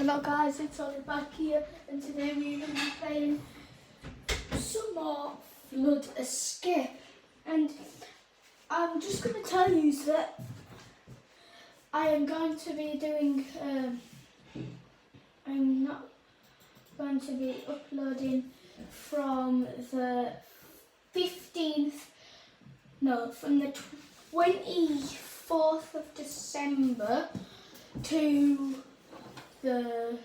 Hello guys, it's Ollie back here, and today we're going to be playing some more Flood Escape. And I'm just going to tell you that I am going to be doing, I'm not going to be uploading from the 15th, no, from the 24th of December to the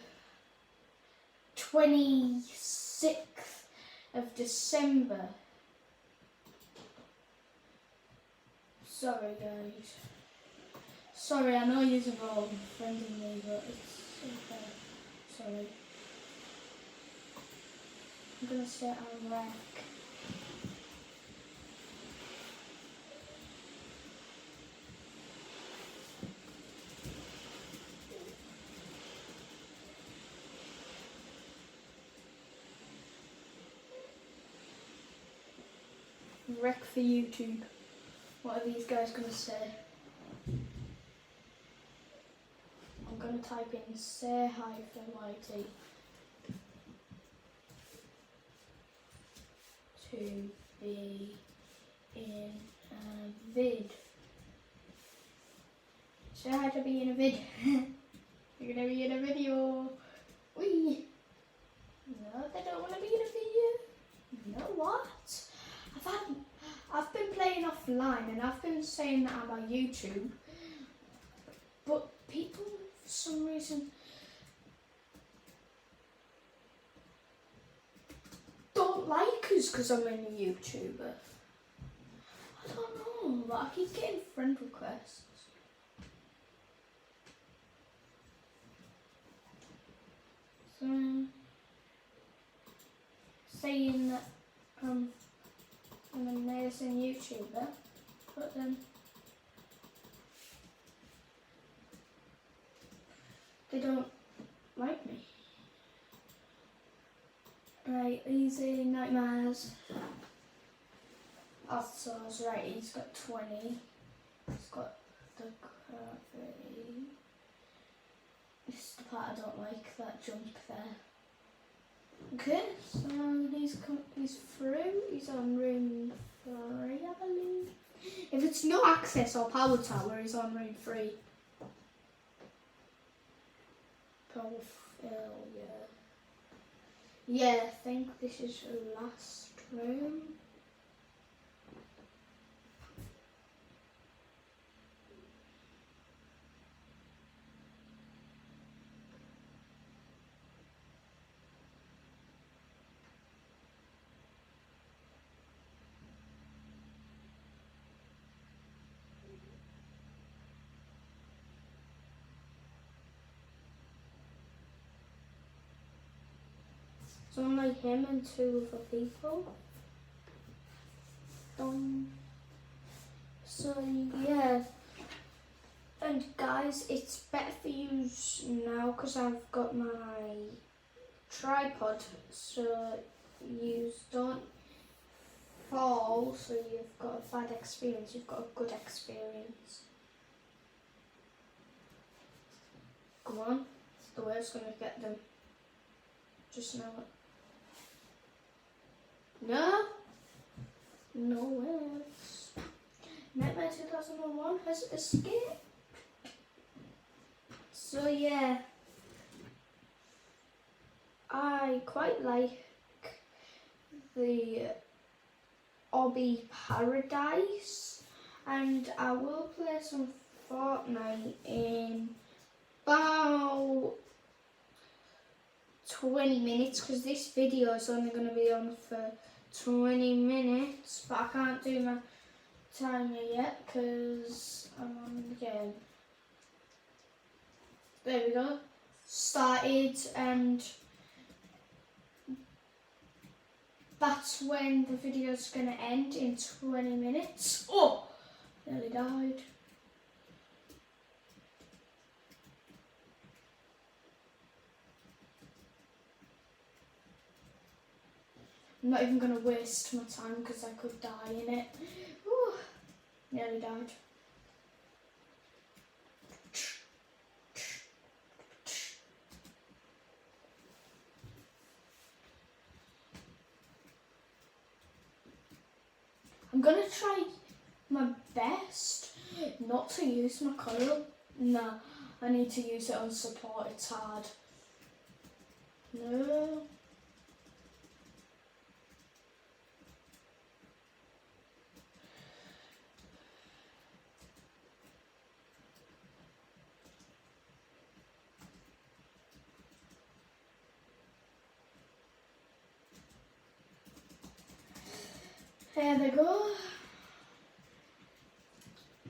26th of December. Sorry guys. Sorry, I know you're all offending me, but it's okay. Sorry. I'm gonna set on rec. Rec for YouTube. What are these guys gonna say? I'm gonna type in say hi for YT to be in a vid. Say hi to be in a vid. You're gonna be in a video. Wee. No, they don't wanna be in a video. You know what? I've been playing offline and I've been saying that I'm on YouTube, but people for some reason don't like us because I'm a YouTuber. I don't know, but I keep getting friend requests. So, saying that I'm an amazing YouTuber, but then they don't like me. Right, easy nightmares. Altos, right, he's got 20. He's got the coffee. This is the part I don't like, that jump there. Okay, so he's through. He's on room 3, I believe. If it's no access or power tower, he's on room 3. Power failure. Yeah, I think this is the last room. It's only him and 2 other people. So yeah, and guys, it's better for you now because I've got my tripod, so you don't fall, so you've got a bad experience, you've got a good experience. Come on, the word's gonna get them. Just know it. No? No words. Nightmare 2001 has escaped. So yeah, I quite like the Obby Paradise, and I will play some Fortnite in about 20 minutes because this video is only going to be on for 20 minutes, but I can't do my timer yet because I'm on the game. There we go. Started, and that's when the video is going to end in 20 minutes. Oh! Nearly died. I'm not even going to waste my time because I could die in it. Ooh, nearly died. I'm gonna try my best not to use my coil. No, I need to use it on support, it's hard. No. There we go.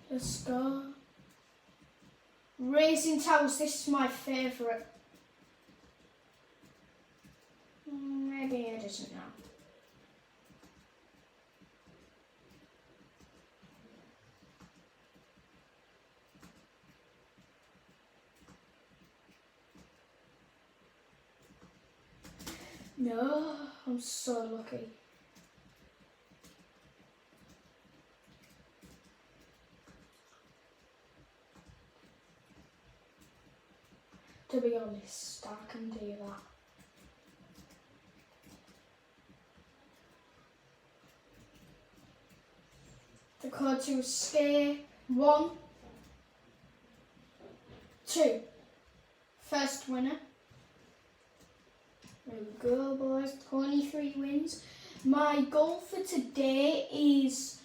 Let's go. Raising towels, this is my favourite. Maybe it isn't now. No, I'm so lucky. To be honest, I can do that. The code to escape. 1, 2. First winner. There we go, boys. 23 wins. My goal for today is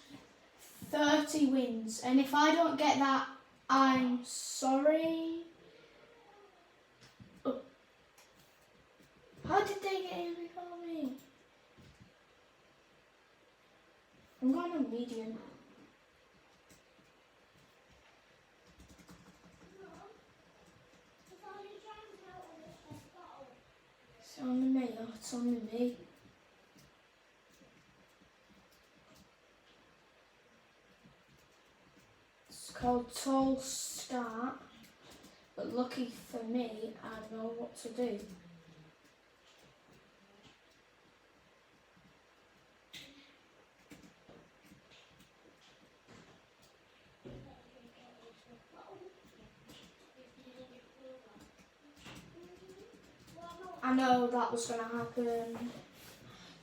30 wins. And if I don't get that, I'm sorry. Oh. How did they get in before me? I'm going on medium. It's only me, oh, it's only me. It's called Tall Start, but lucky for me, I know what to do. I know that was going to happen.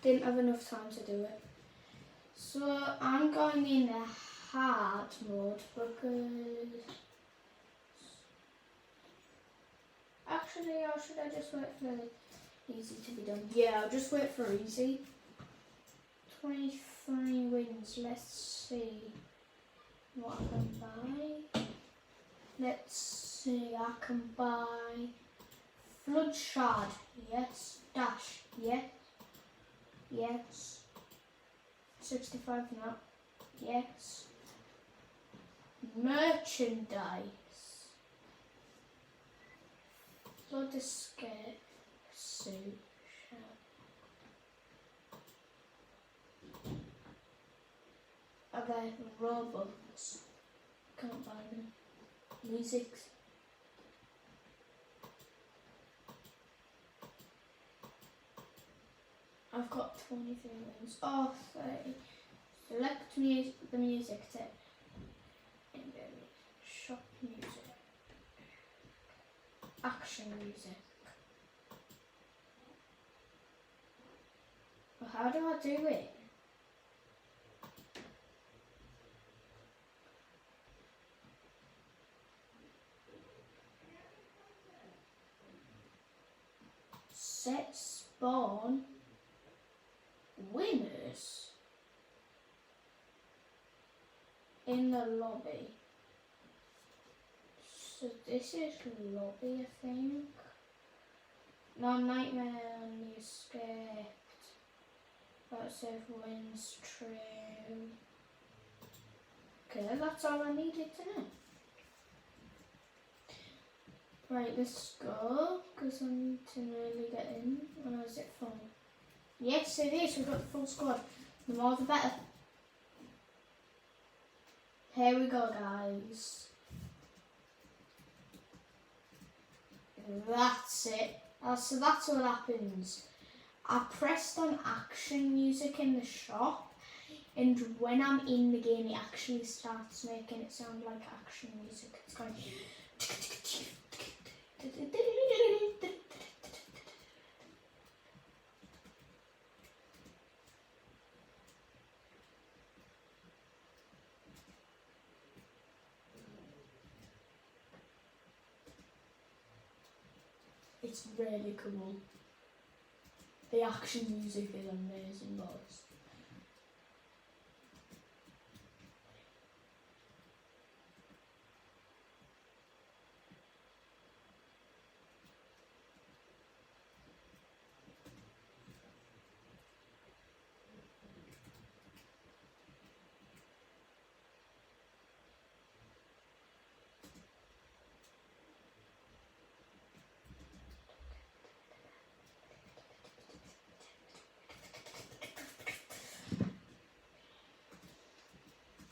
Didn't have enough time to do it. So I'm going in the hard mode because... Actually, or should I just wait for easy to be done? Yeah, I'll just wait for easy. 23 wins. Let's see what I can buy. Let's see, I can buy Flood Shard, yes. Dash, yes. Yes. 65 now, yes. Merchandise. Flood Escape Suit. Are there Robux? Can't buy them. Music. I've got 23 wins. Oh, 30. Select the music tip. Shop music. Action music. Well, how do I do it? Set spawn winners in the lobby. So this is lobby, I think. No, Nightmare on the Escaped. That's if wins true. Okay, that's all I needed to know. Right, let's go, because I need to really get in. Or is it fun? Yes, it is. We've got the full squad. The more the better. Here we go, guys. That's it. So that's what happens. I pressed on action music in the shop, and when I'm in the game, it actually starts making it sound like action music. It's going. It's really cool. The action music is amazing, boys.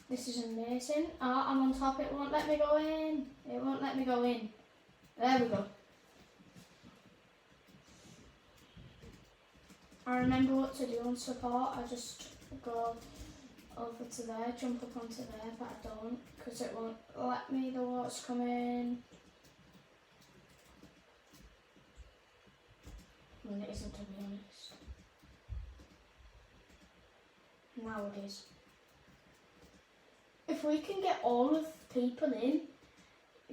This is amazing. Oh, I'm on top. It won't let me go in. It won't let me go in. There we go. I remember what to do on support. I just go over to there, jump up onto there, but I don't because it won't let me. The water's coming. I mean, it isn't, to be honest. Now it is. If we can get all of the people in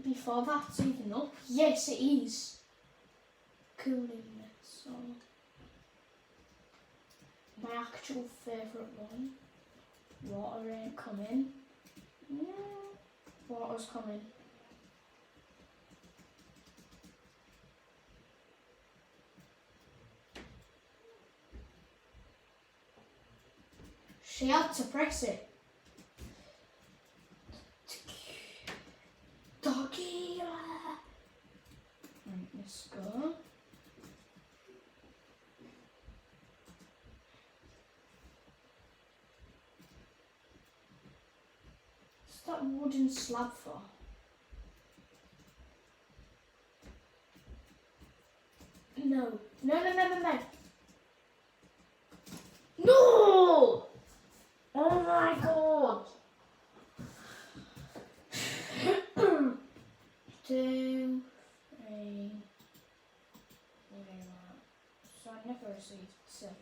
before that's even up, yes it is. Cooling it, so my actual favourite one. Water ain't coming. No, water's coming. She had to press it. Doggy! Right, let's go. What's that wooden slab for? No. No, no, no, no, no. No! Oh my god! 2, 3. So I never received 7.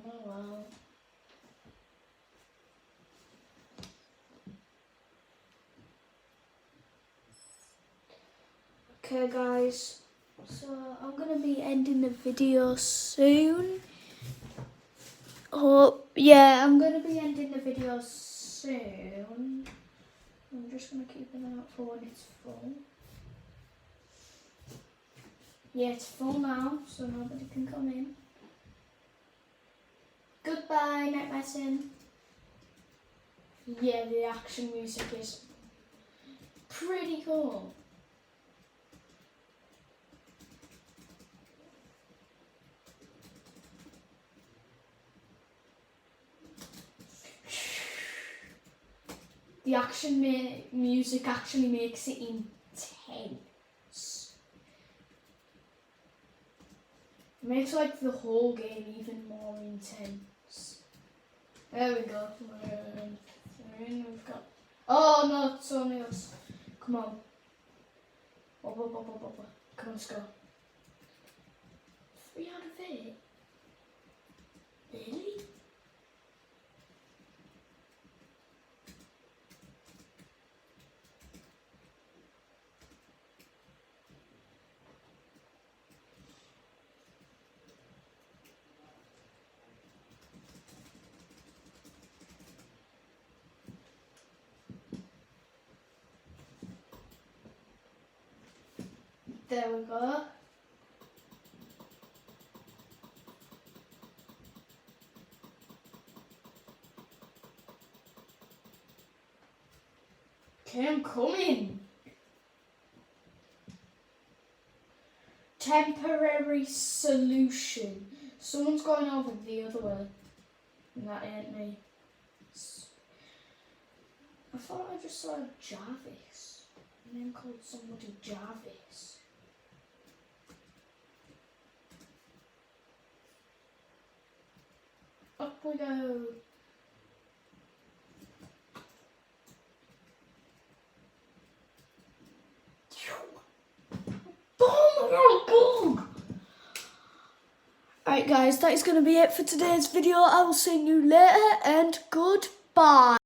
Oh well. Okay guys, so I'm gonna be ending the video soon. Oh yeah, I'm gonna be ending the video soon. I'm just gonna keep an eye out for when it's full. Yeah, it's full now, so nobody can come in. Goodbye, Night Medicine. Yeah, the action music is pretty cool. The action music actually makes it intense. It makes like the whole game even more intense. There we go. We're in. We've got. Oh no, it's only us. Come on. Come on, let's go. 3 out of 8. Really? There we go. Okay, I'm coming. Temporary solution. Someone's going over the other way. And that ain't me. I thought I just saw Jarvis. A name called somebody Jarvis. Up we go. Boom! Alright guys, that is going to be it for today's video. I will see you later and goodbye.